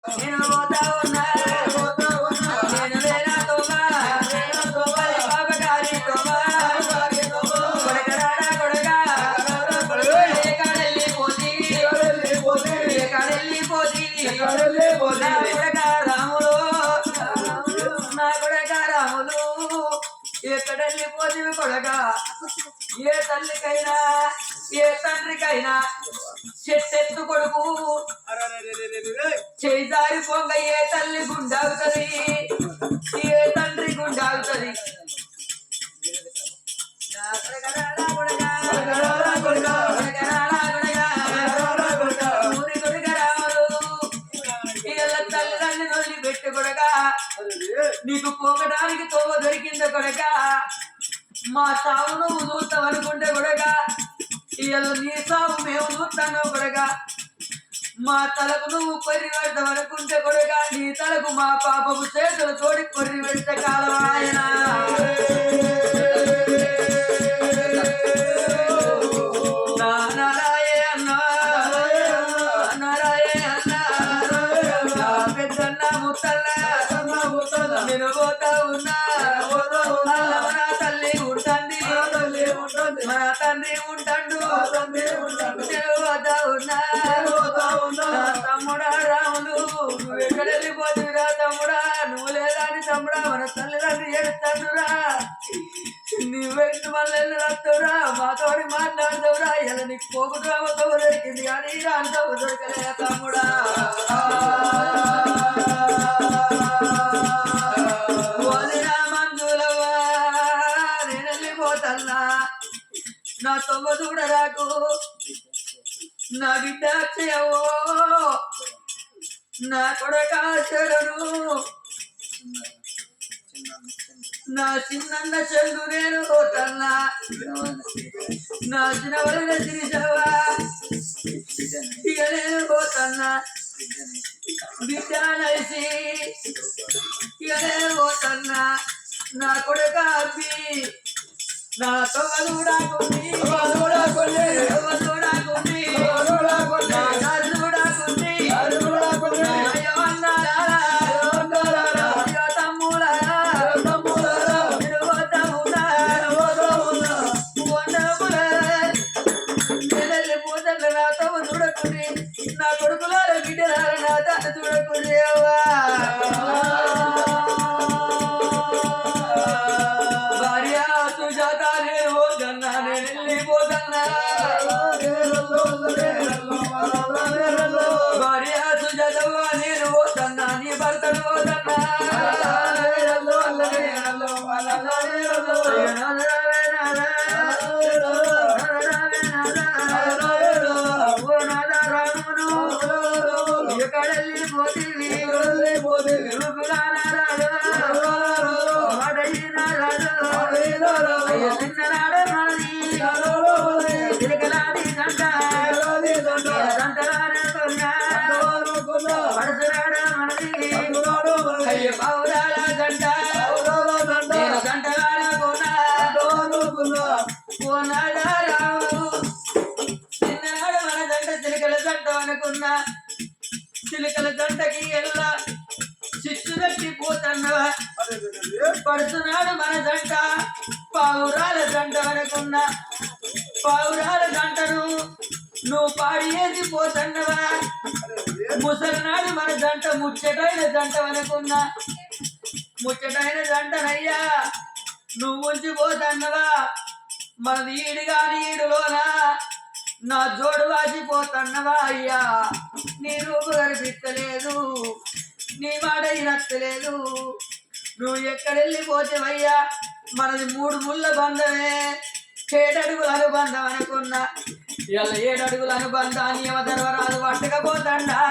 నేను పోతా ఉన్నా నేను వేలా తోమా బాబగారి తోమా కొడకరాడా కొడగా ఎక్కడెళ్ళి పోతీ కొడగా రాములు నా కొడగా రాములు ఎక్కడెళ్ళి పోతీవి కొడగా ఏ తల్లికైనా ఏ తండ్రికైనా చెట్టెత్తు కొడుకు చేజారి పొంగ ఏ తల్లి గుండాగుతుంది ఏ తండ్రి గుండాగుతుంది ఊరి కొడుక రాములు ఇలా తల్లిదండ్రులు నొల్లి పెట్టు కొడగా నీకు పోగడానికి తోవ దొరికింది కొడగా మా సావు నువ్వు చూస్తావు అనుకుంటే కొడగా ఇలా నీ సాగు మేము చూస్తాను కొడగా మా తలకు నువ్వు కొర్రి పెడతావు అనుకుంటే కొడగా నీ తలకు మా పాపము చేతులు తోడి కొర్రి పెడితే కాలం ఆయన నేను పోతా ఉన్నా తల్లి ఉంటుంది మన తండ్రి ఉంటాడు తమ్ముడా రాములు నువ్వు ఎక్కడ వెళ్ళిపోతురా తమ్ముడా నువ్వు లేదా అని తమ్ముడా మన తల్లిదండ్రి ఏడుతాడురా నువ్వెందు మళ్ళీ రాస్తావురా మాతోడి మాట్లాడతావురా ఇలా నీకు పోగురామతో దొరికింది కానీ రాంతో దొరకలే తమ్ముడా నా తొమ్మ చూడరాకు నా బిడ్డ చేయవో నా కొడకాశలను నా చిన్న చెల్లు నేను పోతన్నా నా చిన్నవలన తిరిచావా ఇక నేను పోతన్నా బిడ్డ నడిచి ఇక నేను పోతన్నా నా కొడక అబ్బి నా తొగలుడాకుంది నా కొడుకులార బిడ్డలార నా తాత చూడకుండేవా భార్య సుజాత నేను పోతన్నా నేను వెళ్ళిపోతన్నా భార్య సుజాత నేను పోతన్నా నీ భర్తను పోతన్నా చిలుకల జంటకి ఎలా చిచ్చు తట్టిపోతున్నవా పడుతున్నాడు మన జంట పావురాల జంట అనుకున్నా పావురాల జంటను నువ్వు పాడి వేసిపోతున్నవా ముసలినాడు మన జంట ముచ్చటైన జంట అనుకున్నా ముచ్చటైన జంటనయ్యా నువ్వు ఉంచిపోతున్నవా మనది ఈడుగా నీడులోనా నా జోడు వాసిపోతున్నవా అయ్యా నీ రూపు కనిపిస్తలేదు నీ మాట నచ్చలేదు నువ్వు ఎక్కడెళ్ళిపోతావయ్యా మనది 3 ముళ్ళ బంధమే 7 అడుగుల అనుబంధం అనుకున్నా ఇలా 7 అడుగుల అనుబంధాన్ని ధర్మరాజు పట్టకపోతాడా